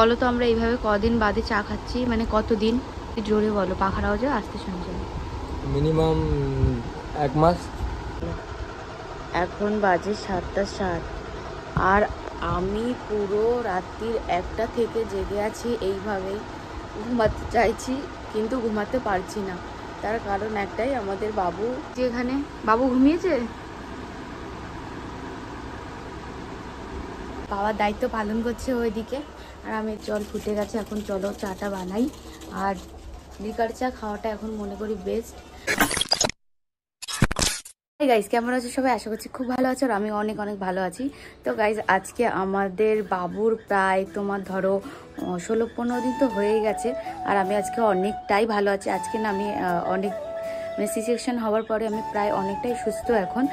বলো তো আমরা এইভাবে কদিন বাদে চা খাচ্ছি, মানে কতদিন? জোরে বলো, পাখার আওয়াজে আসতে শুনছে। মিনিমাম 1 মাস। এখন বাজে 7টা 7, আর আমি পুরো রাত্রির 1টা থেকে জেগে আছি এইভাবেই। ঘুমাতে চাইছি কিন্তু ঘুমাতে পারছি না। তার কারণ একটাই, আমাদের বাবু যেখানে বাবু ঘুমিয়েছে, বাবার দায়িত্ব পালন করছে ওইদিকে, আর আমি জল ফুটে গেছে, এখন চলো চাটা বানাই। আর লিকার চা খাওয়াটা এখন মনে করি বেস্ট। হাই গাইজ, কেমন আছো সবাই? আশা করছি খুব ভালো আছো, আর আমি অনেক অনেক ভালো আছি। তো গাইজ, আজকে আমাদের বাবুর প্রায় তোমার ধরো 16-15 দিন তো হয়ে গেছে, আর আমি আজকে অনেকটাই ভালো আছি। আজকে না আমি অনেক মানে সি সেকশন হওয়ার পরে আমি প্রায় অনেকটাই সুস্থ এখন।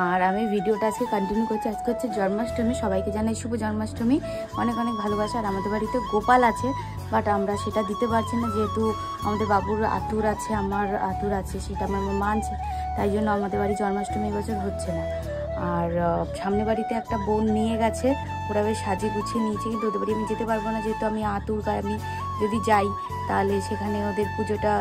আর আমি ভিডিওটা আজকে কন্টিনিউ করছি। আজকে হচ্ছে জন্মাষ্টমী, সবাইকে জানাই শুভ জন্মাষ্টমী, অনেক অনেক ভালোবাসা। আর আমাদের বাড়িতে গোপাল আছে, বাট আমরা সেটা দিতে পারছি না, যেহেতু আমাদের বাবুর আতুর আছে, আমার আতুর আছে, সেটা আমার মা মানছে, তাই জন্য আমাদের বাড়ি জন্মাষ্টমী এবছর হচ্ছে না। আর সামনে বাড়িতে একটা বোন নিয়ে গেছে, ওরা বেশ সাজিয়ে গুছিয়ে নিয়েছে, কিন্তু ওদের বাড়ি আমি যেতে পারবো না, যেহেতু আমি আতুর গায়ে আমি যদি যাই তাহলে সেখানে ওদের পুজোটা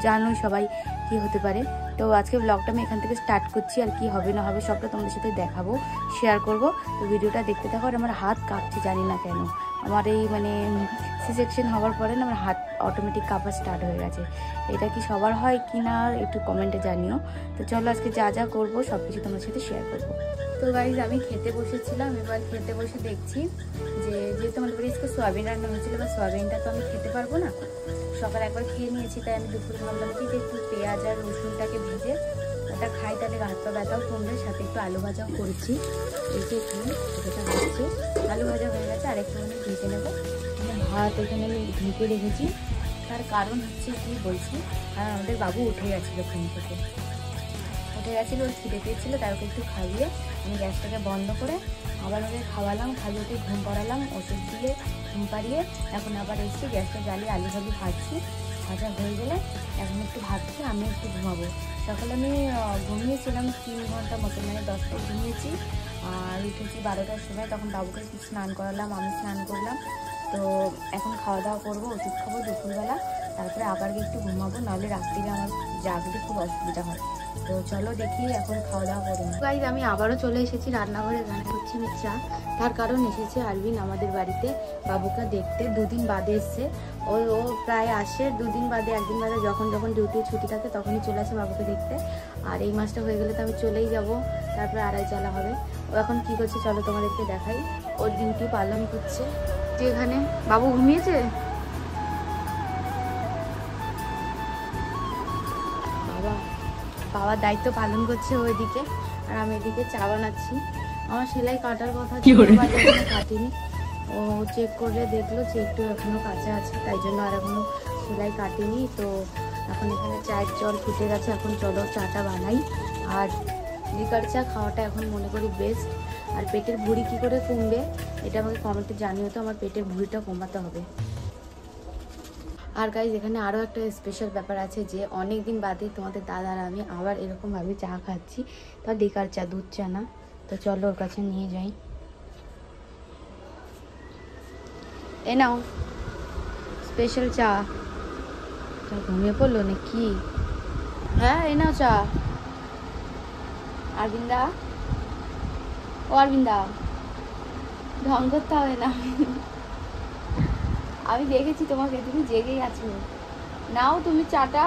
জানোই সবাই কি হতে পারে। তো আজকে ব্লগটা আমি এখান থেকে স্টার্ট করছি, আর কি হবে না হবে সবটা তোমাদের সাথে দেখাবো, শেয়ার করব। তো ভিডিওটা দেখতে থাকো। আর আমার হাত কাঁপছে, জানি না কেন। আমার এই মানে সি সেকশন হওয়ার পরে না আমার হাত অটোমেটিক কাঁপা স্টার্ট হয়ে গেছে। এটা কি সবার হয় কি না একটু কমেন্টে জানিও। তো চলো আজকে যা যা করবো সব কিছু তোমার সাথে শেয়ার করবো। তো গাইজ, আমি খেতে বসেছিলাম, এবার খেতে বসে দেখছি যেহেতু আমাদের বাড়ি আজকে সোয়াবিন রান্না হয়েছিল, এবার সোয়াবিনটা তো আমি খেতে পারবো না, সকালে একবার খেয়ে নিয়েছি, তাই আমি দুপুরে ভাবলাম কি যে একটু পেঁয়াজ আর রসুনটাকে ভেজে ওটা খাই, তাহলে হাত পা ব্যথাও কমবে, সাথে একটু আলু ভাজাও করেছি। এই যে এখানে ওটা হচ্ছে আলু ভাজা হয়ে গেছে, আর একটু আমি ভেজে নেবো। ভাত এখানে আমি ঢেকে রেখেছি, তার কারণ হচ্ছে কি বলছি, আর আমাদের বাবু উঠে গেছিলো ঘুম থেকে, উঠে গেছিলো, ওর খিদে পেয়েছিলো, তার ওকে একটু খাইয়ে আমি গ্যাসটাকে বন্ধ করে আবার ওকে খাওয়ালাম, খাইয়ে ওকে ঘুম পাড়ালাম, ওষুধ দিয়ে ঘুম পাড়িয়ে এখন আবার এসে গ্যাসটা জ্বালিয়ে আলু ভাজি ভাজছি। ভাজা হয়ে গেলে এখন একটু ভাবছি আমি একটু ঘুমাবো। সকালে আমি ঘুমিয়েছিলাম 3 ঘন্টা মতো, মানে 10টায় ঘুমিয়েছি, আর উঠেছি 12টার সময়, তখন বাবুকে স্নান করালাম, আমি স্নান করলাম। তো এখন খাওয়া দাওয়া করবো, ওষুধ খাবো দুপুরবেলা, তারপরে আবার একটু ঘুমাবো, নাহলে রাত্রিরে আমার জাগতে খুব অসুবিধা হয়। তো চলো দেখি এখন খাওয়া দাওয়া করে নিই। গাইজ, আমি আবারও চলে এসেছি রান্নাঘরে, রান্না করছি আমি চা। তার কারণ এসেছে আরবিন আমাদের বাড়িতে বাবুকে দেখতে, 2 দিন বাদে এসছে। ও প্রায় আসে 2 দিন বাদে, 1 দিন বাদে, যখন যখন ডিউটি ছুটি থাকে তখনই চলে আসে বাবুকে দেখতে। আর এই মাসটা হয়ে গেলে তো আমি চলেই যাব, তারপরে আড়াই চালা হবে। ও এখন কি করছে চলো তোমাদেরকে দেখাই। ওর ডিউটি পালন করছে, যেখানে বাবু ঘুমিয়েছে, বাবার দায়িত্ব পালন করছে ওইদিকে, আর আমি এদিকে চা বানাচ্ছি। আমার সেলাই কাটার কথা ছিল, কাটিনি। ও চেক করলে দেখলো যে একটু এখনো কাঁচা আছে, তাই জন্য আর এখনো সেলাই কাটিনি। তো এখন এখানে চায়ের জল ফুটে গেছে, এখন চলো চাটা বানাই। আর লিকার চা খাওয়াটা এখন মনে করি বেস্ট। আর পেটের ভুঁড়ি কী করে কমবে এটা আমাকে কমেন্টে জানিও তো, আমার পেটের ভুঁড়িটা কমাতে হবে। আর গাইজ, এখানে আরও একটা স্পেশাল ব্যাপার আছে, যে অনেক দিন বাদে তোমাদের দাদার আমি আবার এরকমভাবে চা খাচ্ছি, তা লিকার চা, দুধ চা না। তো চলো ওর কাছে নিয়ে যাই। এ নাও স্পেশাল চা। চা ঘুমিয়ে পড়লো নাকি? হ্যাঁ, এ নাও চা। আরবিন্দা, ও আরবিন্দা, ঢং করতে হবে না, আমি দেখেছি তোমাকে, তুমি জেগেই আছো। নাও তুমি চাটা।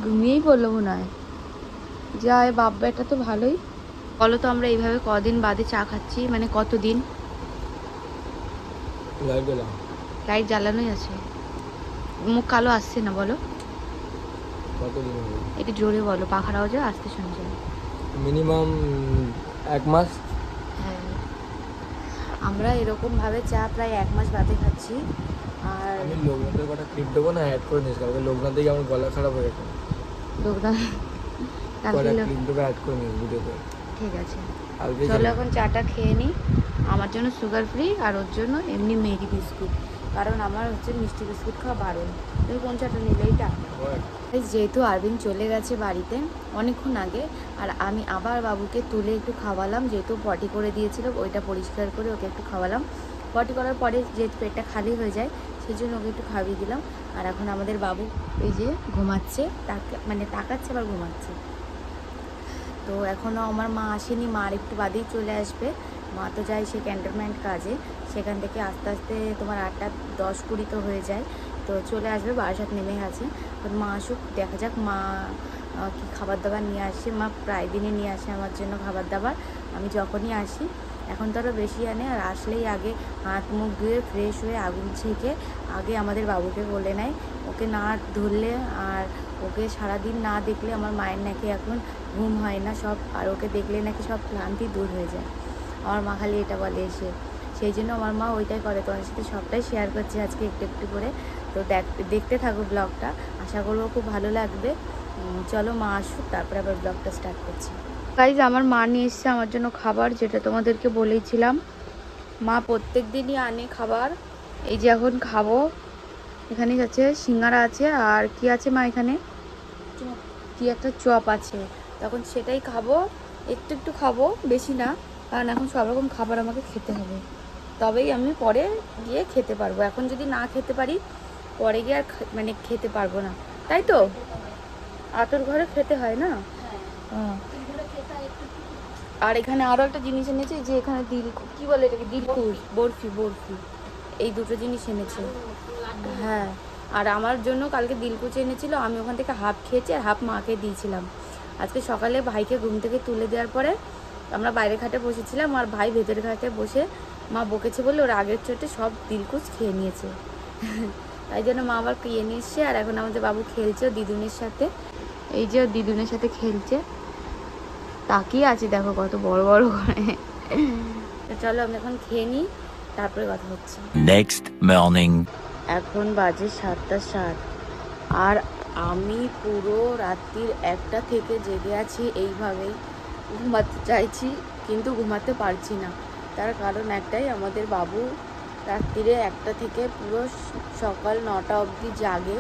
ঘুমিয়েই পড়লো মনে হয়। যায় বাবা, এটা তো ভালোই। বলো তো আমরা এইভাবে কদিন বাদে চা খাচ্ছি, মানে কতদিন? লাইট জ্বালানোই আছে, মুখ কালো আসছে না বলো? একটু জোরে বলো, পাখার আওয়াজে আসতে শুনছে। মিনিমাম 1 মাস। হ্যাঁ, আমরা এরকম ভাবে চা প্রায় 1 মাস বাদে খাচ্ছি। আর আমি লোকনাথের কটা ক্লিপ দেবো না, অ্যাড করে নিস, কালকে লোকনাথ থেকে আমার গলা খারাপ হয়ে গেছে। লোকনাথ কটা ক্লিপ দেবো, অ্যাড করে নিস ভিডিওতে। ঠিক আছে, চলো এখন চাটা খেয়ে নিই। আমার জন্য সুগার ফ্রি, আর ওর জন্য এমনি মেরি বিস্কুট, কারণ আমার হচ্ছে মিষ্টি বিস্কুট খাওয়া বারণ। তুমি কোন চাটা নিলে? এইটা। যেহেতু আরবিন চলে গেছে বাড়িতে অনেকক্ষণ আগে, আর আমি আবার বাবুকে তুলে একটু খাওয়ালাম, যেহেতু পটি করে দিয়েছিল ওইটা পরিষ্কার করে ওকে একটু খাওয়ালাম। পটি করার পরে যেহেতু পেটটা খালি হয়ে যায় সেই জন্য ওকে একটু খাইয়ে দিলাম। আর এখন আমাদের বাবু এই যে ঘুমাচ্ছে, মানে তাকাচ্ছে আবার ঘুমাচ্ছে। তো এখনও আমার মা আসেনি, মা আর একটু বাদেই চলে আসবে। মা তো যায় সে ক্যান্টনমেন্ট কাজে, সেখান থেকে আস্তে আস্তে তোমার 8:10-20 তো হয়ে যায়, তো চলে আসবে। বারাসাত নেমে গেছে, তো মা আসুক, দেখা যাক মা কি খাবার দাবার নিয়ে আসে। মা প্রায় দিনই নিয়ে আসে আমার জন্য খাবার দাবার, আমি যখনই আসি। এখন তো আরও বেশি আনে, আর আসলেই আগে হাত মুখ ধুয়ে ফ্রেশ হয়ে আগুন ছেঁকে আগে আমাদের বাবুকে বলে নেয়। ওকে না ধরলে আর ওকে সারাদিন না দেখলে আমার মায়ের নাকি এখন ঘুম হয় না সব, আর ওকে দেখলে নাকি সব ক্লান্তি দূর হয়ে যায়। আমার মা খালি এটা বলে এসে, সেই জন্য আমার মা ওইটাই করে। তোমাদের সাথে সবটাই শেয়ার করছি আজকে একটু একটু করে। তো দেখতে থাকো ব্লগটা, আশা করবো খুব ভালো লাগবে। চলো মা আসুক, তারপরে আবার ব্লগটা স্টার্ট করছি। গাইজ আমার মা নিয়ে এসছে আমার জন্য খাবার, যেটা তোমাদেরকে বলেইছিলাম। মা প্রত্যেক দিনই আনে খাবার। এই যে এখন খাবো, এখানে আছে সিঙ্গারা আছে, আর কি আছে মা এখানে কি একটা চপ আছে, তখন সেটাই খাবো। একটু একটু খাবো, বেশি না, কারণ এখন সব রকম খাবার আমাকে খেতে হবে, তবেই আমি পরে গিয়ে খেতে পারবো। এখন যদি না খেতে পারি পরে গিয়ে আর মানে খেতে পারবো না, তাই তো? আতর ঘরে খেতে হয় না। হ্যাঁ। আর এখানে আরও একটা জিনিস এনেছে, যে এখানে কি বলে এটাকে, দিলকুশ, বরফি বরফি, এই দুটো জিনিস এনেছে। হ্যাঁ, আর আমার জন্য কালকে দিলকুচি এনেছিল, আমি ওখান থেকে হাফ খেয়েছি আর হাফ মাকে দিয়েছিলাম। আজকে সকালে ভাইকে ঘুম থেকে তুলে দেওয়ার পরে আমরা বাইরে ঘাটে বসেছিলাম, আর ভাই ভেতরে ঘাটে বসে মা বকেছে বলে ওর আগের চোটে সব দিলকুচ খেয়ে নিয়েছে। তাই জন্য মা আবার কিনে নিয়ে এসছে। আর এখন আমাদের বাবু খেলছে দিদুনের সাথে, এই যে দিদুনের সাথে খেলছে, তাকিয়ে আছে দেখো কত বড় বড় করে। চলো আমি এখন খেয়ে নিই, তারপরে কথা হচ্ছে। Next morning. এখন বাজে 7:07, আর আমি পুরো রাত্রির 1টা থেকে জেগে আছি এইভাবেই। ঘুমাতে চাইছি কিন্তু ঘুমাতে পারছি না, তার কারণ একটাই, আমাদের বাবু রাত্রিরে 1টা থেকে পুরো সকাল 9টা অবধি জাগে,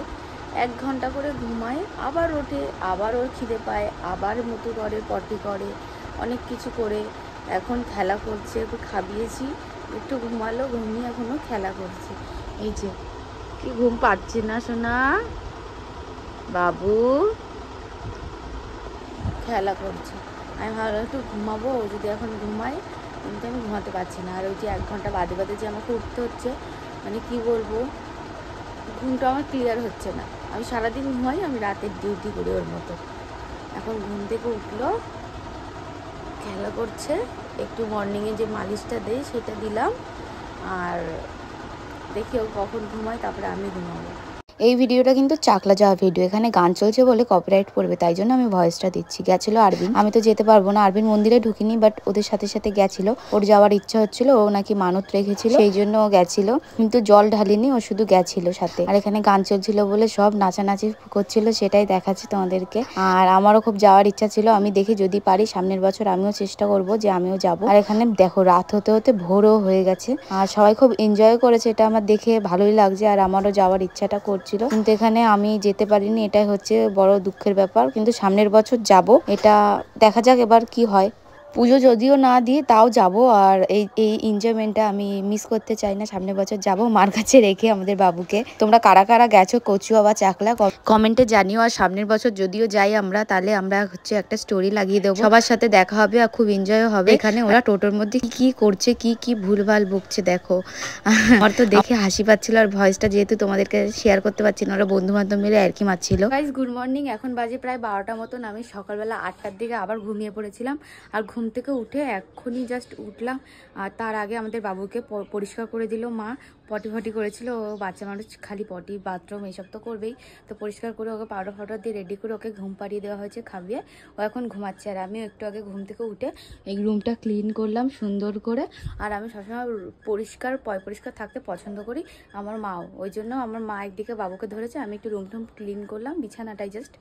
1 ঘন্টা করে ঘুমায়, আবার ওঠে, আবার ওর খিদে পায়, আবার মুতু করে, পটি করে, অনেক কিছু করে। এখন খেলা করছে, একটু খাবিয়েছি, একটু ঘুমালো, ঘুমিয়ে এখনও খেলা করছে। এই যে কি ঘুম পাচ্ছে না সোনা, বাবু খেলা করছে। আমি ভাবলাম একটু ঘুমাবো, যদি এখন ঘুমাই, কিন্তু আমি ঘুমাতে পারছি না। আর ওই যে 1 ঘন্টা বাদে বাদে যে আমাকে উঠতে হচ্ছে, মানে কি বলবো, ঘুমটা আমার ক্লিয়ার হচ্ছে না। আমি সারাদিন ঘুমাই, আমি রাতের ডিউটি করি ওর মতো। এখন ঘুম থেকে উঠলো, খেলা করছে, একটু মর্নিংয়ে যে মালিশটা দেই সেটা দিলাম, আর দেখি ও কখন ঘুমায়, তারপরে আমি ঘুমাবো। এই ভিডিওটা কিন্তু চাকলা যাওয়া ভিডিও, এখানে গান চলছে বলে কপিরাইট পড়বে, তাই জন্য আমি ভয়েসটা দিচ্ছি। গেছিল আরবিন, আমি তো যেতে পারবো না, আরবিন মন্দিরে ঢুকিনি, বাট ওদের সাথে সাথে গেছিল, ওর যাওয়ার ইচ্ছা হচ্ছিল, ও নাকি মানত রেখেছিল, সেই জন্য ও গেছিল, কিন্তু জল ঢালিনি, ও শুধু গেছিল সাথে। আর এখানে গান চলছিল বলে সব নাচানাচি করছিল, সেটাই দেখাচ্ছি তোমাদেরকে। আর আমারও খুব যাওয়ার ইচ্ছা ছিল, আমি দেখি যদি পারি সামনের বছর আমিও চেষ্টা করব যে আমিও যাব। আর এখানে দেখো রাত হতে হতে ভোরও হয়ে গেছে, আর সবাই খুব এনজয় করেছে, এটা আমার দেখে ভালোই লাগছে, আর আমারও যাওয়ার ইচ্ছাটা করছিল, কিন্তু এখানে আমি যেতে পারিনি, এটাই হচ্ছে বড় দুঃখের ব্যাপার। কিন্তু সামনের বছর যাব, এটা দেখা যাক এবার কি হয়। পুজো যদিও না দিই তাও যাব, আর এই এনজয়মেন্টটা আমি মিস করতে চাই না। সামনের বছর যাব মার কাছে রেখে আমাদের বাবুকে। তোমরা কারা কারা গেছো কচুয়া বা চাকলা কমেন্টে জানিও। আর সামনের বছর যদিও যাই আমরা, তাহলে আমরা হচ্ছে একটা স্টোরি লাগিয়ে দেবো, সবার সাথে দেখা হবে আর খুব এনজয় হবে। এখানে ওরা টোটোর মধ্যে কি করছে, কি ভুলভাল বকছে দেখো, আমার তো দেখে হাসি পাচ্ছিল। আর ভয়েসটা যেহেতু তোমাদেরকে শেয়ার করতে পারছি না, ওরা বন্ধু বান্ধব মিলে আর কি মারছিল। গাইস গুড মর্নিং, এখন বাজে প্রায় 12টা মতন। আমি সকালবেলা 8টার দিকে আবার ঘুমিয়ে পড়েছিলাম, আর ঘুম থেকে উঠে এক্ষুনি জাস্ট উঠলাম। আর তার আগে আমাদের বাবুকে পরিষ্কার করে দিল মা, পটি ফটি করেছিল, ও বাচ্চা মানুষ খালি পটি বাথরুম এইসব তো করবেই, তো পরিষ্কার করে ওকে পাউডার ফাউডার দিয়ে রেডি করে ওকে ঘুম পাড়িয়ে দেওয়া হয়েছে, খাবিয়ে ও এখন ঘুমাচ্ছে। আর আমি একটু আগে ঘুম থেকে উঠে এই রুমটা ক্লিন করলাম সুন্দর করে। আর আমি সবসময় পরিষ্কার থাকতে পছন্দ করি, আমার মাও, ওই জন্য আমার মা একদিকে বাবুকে ধরেছে, আমি একটু রুম টুম ক্লিন করলাম, বিছানাটাই জাস্ট।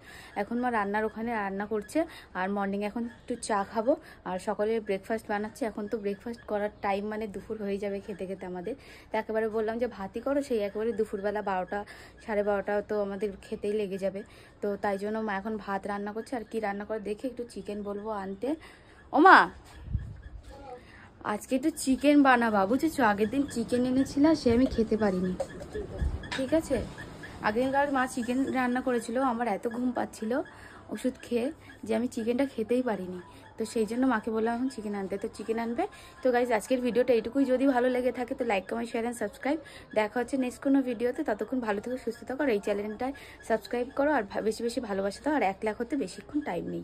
এখন মা রান্নার ওখানে রান্না করছে, আর মর্নিং এখন একটু চা খাবো, আর সকালে ব্রেকফাস্ট বানাচ্ছে। এখন তো ব্রেকফাস্ট করার টাইম, মানে দুপুর হয়ে যাবে খেতে খেতে আমাদের, তো একেবারে বললাম যে ভাতই করো, সেই একেবারে দুপুরবেলা 12টা 12:30 তো আমাদের খেতেই লেগে যাবে। তো তাই জন্য মা এখন ভাত রান্না করছে, আর কি রান্না করে দেখে একটু চিকেন বলবো আনতে। ও মা, আজকে একটু চিকেন বানাবা বুঝেছো, আগের দিন চিকেন এনেছিল সে আমি খেতে পারিনি, ঠিক আছে। আগের দিনকার মা চিকেন রান্না করেছিল, আমার এত ঘুম পাচ্ছিল ওষুধ খেয়ে যে আমি চিকেনটা খেতেই পারিনি। তো সেই জন্য মাকে বললাম এখন চিকেন আনতে, তো চিকেন আনবে। তো গাইজ আজকের ভিডিওটা এইটুকুই, যদি ভালো লেগে থাকে তো like comment share and subscribe. দেখা হচ্ছে নেক্সট কোনো ভিডিওতে, ততক্ষণ ভালো থেকো সুস্থ থাকো, আর এই চ্যানেলটায় সাবস্ক্রাইব করো, আর বেশি বেশি ভালোবাসা দাও, আর 1 লাখ হতে বেশিক্ষণ টাইম নেই।